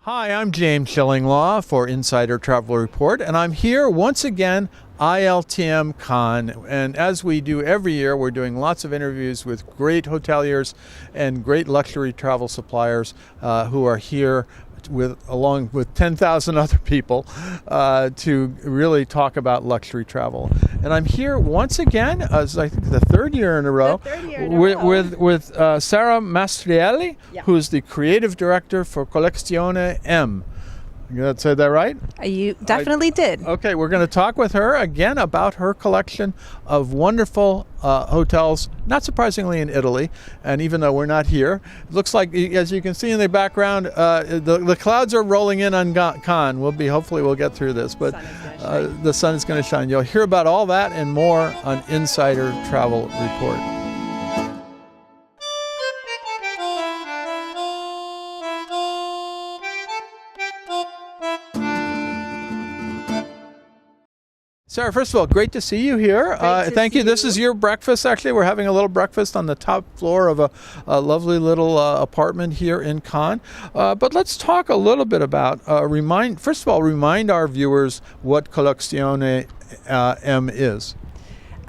Hi, I'm James Shillinglaw for Insider Travel Report, and I'm here once again, ILTM Cannes. And as we do every year, we're doing lots of interviews with great hoteliers and great luxury travel suppliers who are here along with 10,000 other people to really talk about luxury travel. And I'm here once again, as I think the third year in a row, with Sarah Mastrielli, who's the creative director for Collezione M. Did I say that right? You definitely did. Okay, we're going to talk with her again about her collection of wonderful hotels, not surprisingly in Italy. And even though we're not here, it looks like, as you can see in the background, the clouds are rolling in on Cannes. Hopefully we'll get through this, but the sun is going to shine. You'll hear about all that and more on Insider Travel Report. Sarah, first of all, great to see you here. Thank you. This is your breakfast, actually. We're having a little breakfast on the top floor of a lovely little apartment here in Cannes. But let's talk a little bit about, first of all, remind our viewers what Collezione M is.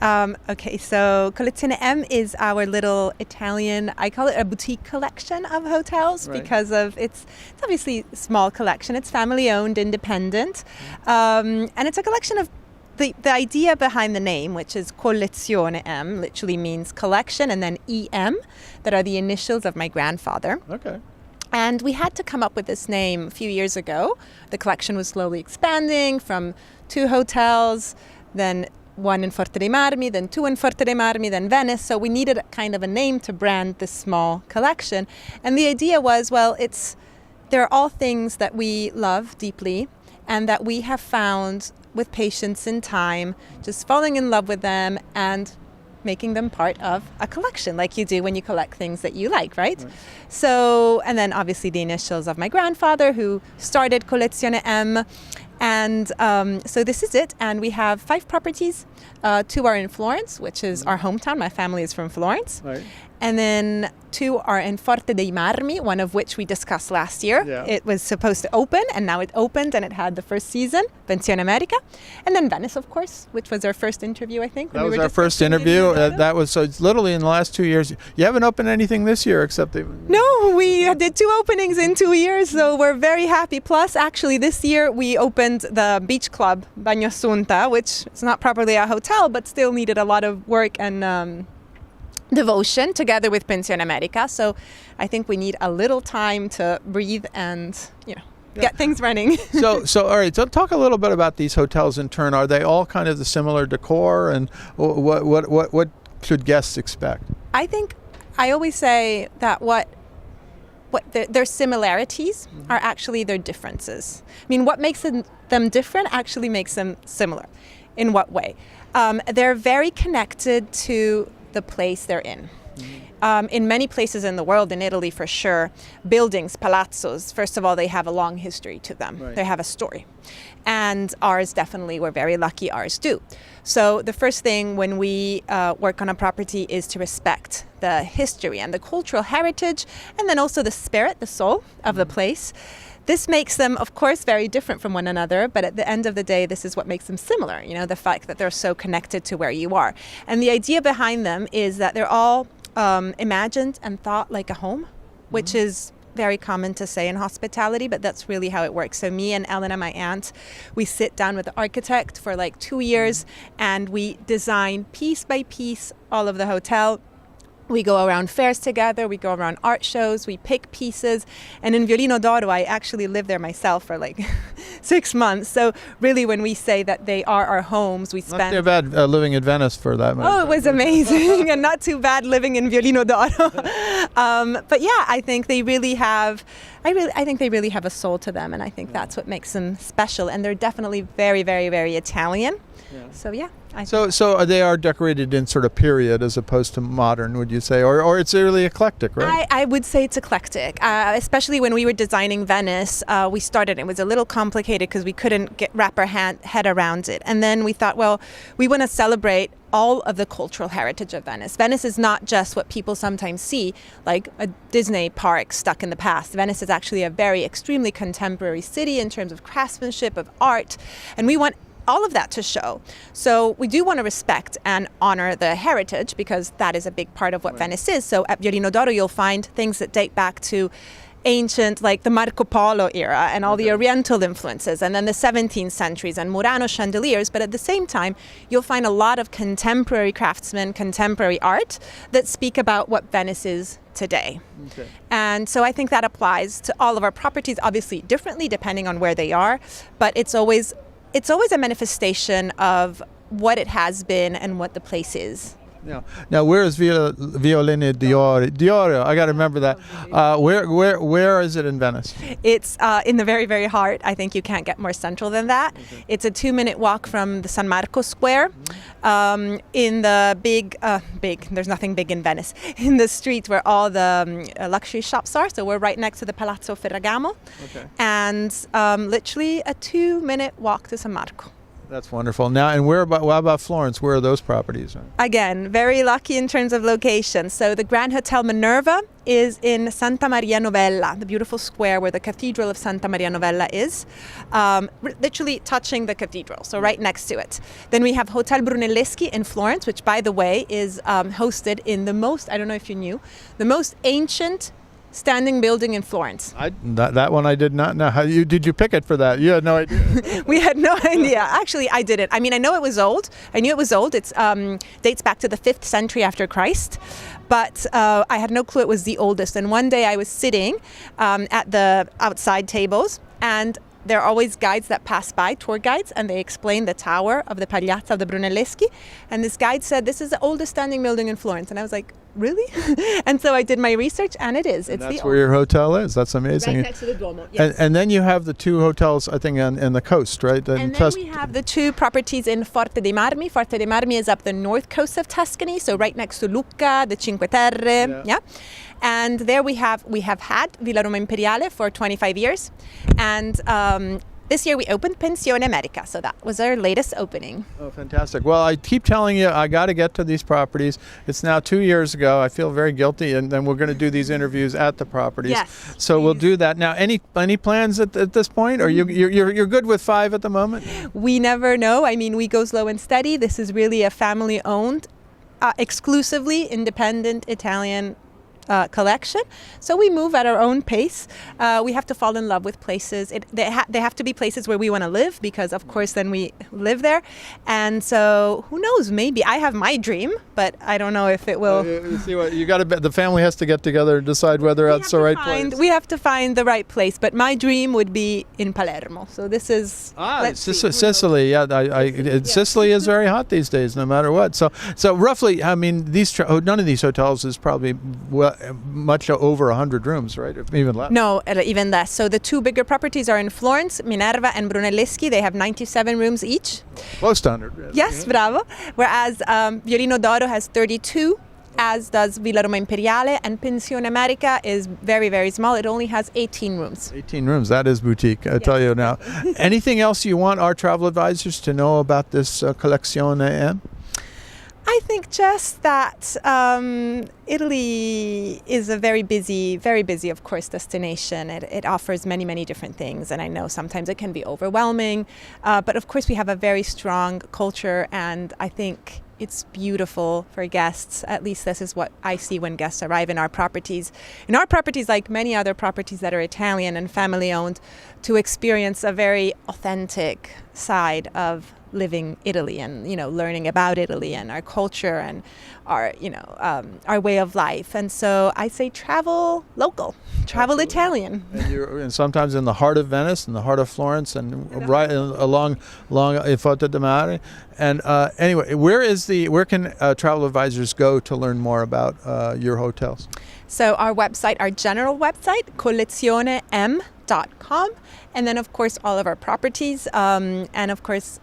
Okay, so Collezione M is our little Italian, I call it a boutique collection of hotels, right, because of it's obviously a small collection. It's family owned, independent, and it's a collection of the idea behind the name, which is Collezione M, literally means collection, and then EM, that are the initials of my grandfather. Okay. And we had to come up with this name a few years ago. The collection was slowly expanding from 2 hotels, then 1 in Forte dei Marmi, then 2 in Forte dei Marmi, then Venice. So we needed kind of a name to brand this small collection. And the idea was, they're all things that we love deeply and that we have found with patience and time, just falling in love with them and making them part of a collection like you do when you collect things that you like, right? So, and then obviously the initials of my grandfather who started Collezione M. And so this is it. And we have 5 properties. 2 are in Florence, which is our hometown. My family is from Florence. Right. And then 2 are in Forte dei Marmi, one of which we discussed last year. Yeah. It was supposed to open, and now it opened, and it had the first season, Pensione America. And then Venice, of course, which was our first interview, I think. That was our first interview. So it's literally in the last 2 years. You haven't opened anything this year except No, we did 2 openings in 2 years, so we're very happy. Plus, actually, this year we opened the beach club, Bagno Assunta, which is not properly a hotel, but still needed a lot of work and devotion together with Pensione America. So I think we need a little time to breathe and, get things running. So all right, so talk a little bit about these hotels in turn. Are they all kind of the similar decor, and what should guests expect? I think I always say that what their similarities are actually their differences. I mean, what makes them different actually makes them similar. In what way? They're very connected to the place they're in. In many places in the world, in Italy for sure, buildings, palazzos, first of all, they have a long history to them. Right. They have a story. And ours definitely, we're very lucky, ours do. So the first thing when we work on a property is to respect the history and the cultural heritage, and then also the spirit, the soul of the place. This makes them, of course, very different from one another, but at the end of the day, this is what makes them similar, the fact that they're so connected to where you are. And the idea behind them is that they're all imagined and thought like a home, which is very common to say in hospitality, but that's really how it works. So me and Elena, my aunt, we sit down with the architect for 2 years, and we design piece by piece all of the hotel. We go around fairs together, we go around art shows, we pick pieces. And in Violino d'Oro, I actually lived there myself for 6 months. So really when we say that they are our homes, we spend... Not too bad living in Venice for that much. Oh, it was amazing. And not too bad living in Violino d'Oro. But yeah, I think they really have... I think they really have a soul to them, and I think that's what makes them special. And they're definitely very, very, very Italian. Yeah. So yeah. So they are decorated in sort of period as opposed to modern, would you say? Or it's really eclectic, right? I would say it's eclectic, especially when we were designing Venice. We started, it was a little complicated because we couldn't wrap our head around it. And then we thought, well, we want to celebrate all of the cultural heritage of Venice. Venice is not just what people sometimes see, like a Disney park stuck in the past. Venice is actually a very extremely contemporary city in terms of craftsmanship, of art, and we want all of that to show. So we do want to respect and honor the heritage because that is a big part of what Venice is. So at Violino d'Oro you'll find things that date back to ancient, like the Marco Polo era and all the Oriental influences, and then the 17th centuries and Murano chandeliers. But at the same time, you'll find a lot of contemporary craftsmen, contemporary art that speak about what Venice is today. Okay. And so I think that applies to all of our properties, obviously differently depending on where they are, but it's always a manifestation of what it has been and what the place is. Yeah. Now, where is Violino d'Oro? I got to remember that. Where is it in Venice? It's in the very, very heart. I think you can't get more central than that. Okay. It's a 2-minute walk from the San Marco Square, in the big. There's nothing big in Venice. In the street where all the luxury shops are. So we're right next to the Palazzo Ferragamo, and literally a 2-minute walk to San Marco. That's wonderful. Now, and what about Florence? Where are those properties? Again, very lucky in terms of location. So the Grand Hotel Minerva is in Santa Maria Novella, the beautiful square where the Cathedral of Santa Maria Novella is, literally touching the cathedral, so right next to it. Then we have Hotel Brunelleschi in Florence, which, by the way, is hosted in the most, I don't know if you knew, the most ancient standing building in Florence. That one I did not know. Did you pick it for that? You had no idea. We had no idea. Actually, I didn't. I mean, I know it was old. I knew it was old. It dates back to the 5th century after Christ. But I had no clue it was the oldest. And one day I was sitting at the outside tables, and there are always guides that pass by, tour guides, and they explain the tower of the Pagliazza of the Brunelleschi. And this guide said, this is the oldest standing building in Florence. And I was like, really? And so I did my research, and it is. It's that's where your hotel is. That's amazing. Right next to the Duomo, yes. And then you have the 2 hotels, I think, on the coast, right? And then we have the 2 properties in Forte dei Marmi. Forte dei Marmi is up the north coast of Tuscany, so right next to Lucca, the Cinque Terre. Yeah. And there we have had Villa Roma Imperiale for 25 years. And this year we opened Pensione America, so that was our latest opening. Oh, fantastic. Well, I keep telling you, I got to get to these properties. It's now 2 years ago. I feel very guilty, and then we're going to do these interviews at the properties. Yes, so please. we'll do that. Now, any plans at this point? Or you're good with 5 at the moment? We never know. I mean, we go slow and steady. This is really a family-owned, exclusively independent Italian collection, so we move at our own pace. We have to fall in love with places. They have to be places where we want to live, because of course then we live there. And so who knows, maybe I have my dream, but I don't know if it will. You see what you got to. The family has to get together and decide whether that's the right place. We have to find the right place, but my dream would be in Palermo. So this is Sicily. Yeah, Sicily is very hot these days, no matter what. So roughly, I mean, none of these hotels is probably much over 100 rooms, right? Even less. No, even less. So the 2 bigger properties are in Florence, Minerva and Brunelleschi. They have 97 rooms each. Close to 100. Yes, bravo. Whereas Violino d'Oro has 32, as does Villa Roma Imperiale, and Pensione America is very, very small. It only has 18 rooms. 18 rooms. That is boutique, I tell you now. Anything else you want our travel advisors to know about this Collezione M? I think just that Italy is a very busy, of course, destination. It offers many, many different things, and I know sometimes it can be overwhelming, but of course we have a very strong culture, and I think it's beautiful for guests. At least this is what I see when guests arrive in our properties. In our properties, like many other properties that are Italian and family-owned, to experience a very authentic side of living Italy, and learning about Italy and our culture and our our way of life. And so I say travel local, travel Italian. And sometimes in the heart of Venice, in the heart of Florence, and right along Forte dei Marmi. And anyway, where can travel advisors go to learn more about your hotels? So our website, our general website, collezionem.com, and then of course all of our properties, and of course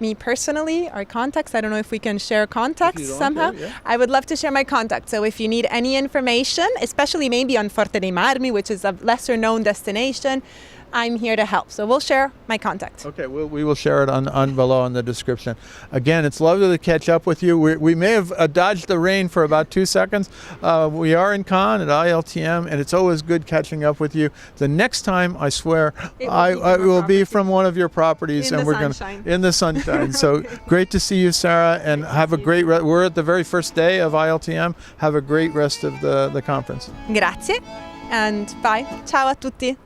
me personally, our contacts, I don't know if we can share contacts don't, somehow. okay, yeah. I would love to share my contacts. So if you need any information, especially maybe on Forte dei Marmi, which is a lesser known destination, I'm here to help. So we'll share my contact. Okay, we will share it on below in the description. Again, it's lovely to catch up with you. We may have dodged the rain for about 2 seconds. We are in Cannes at ILTM, and it's always good catching up with you. The next time, I swear, I will be from one of your properties, In and the we're going sunshine. in the sunshine. So great to see you, Sarah, and have a great. We're at the very first day of ILTM. Have a great rest of the conference. Grazie and bye. Ciao a tutti.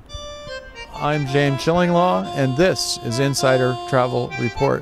I'm James Schillinglaw, and this is Insider Travel Report.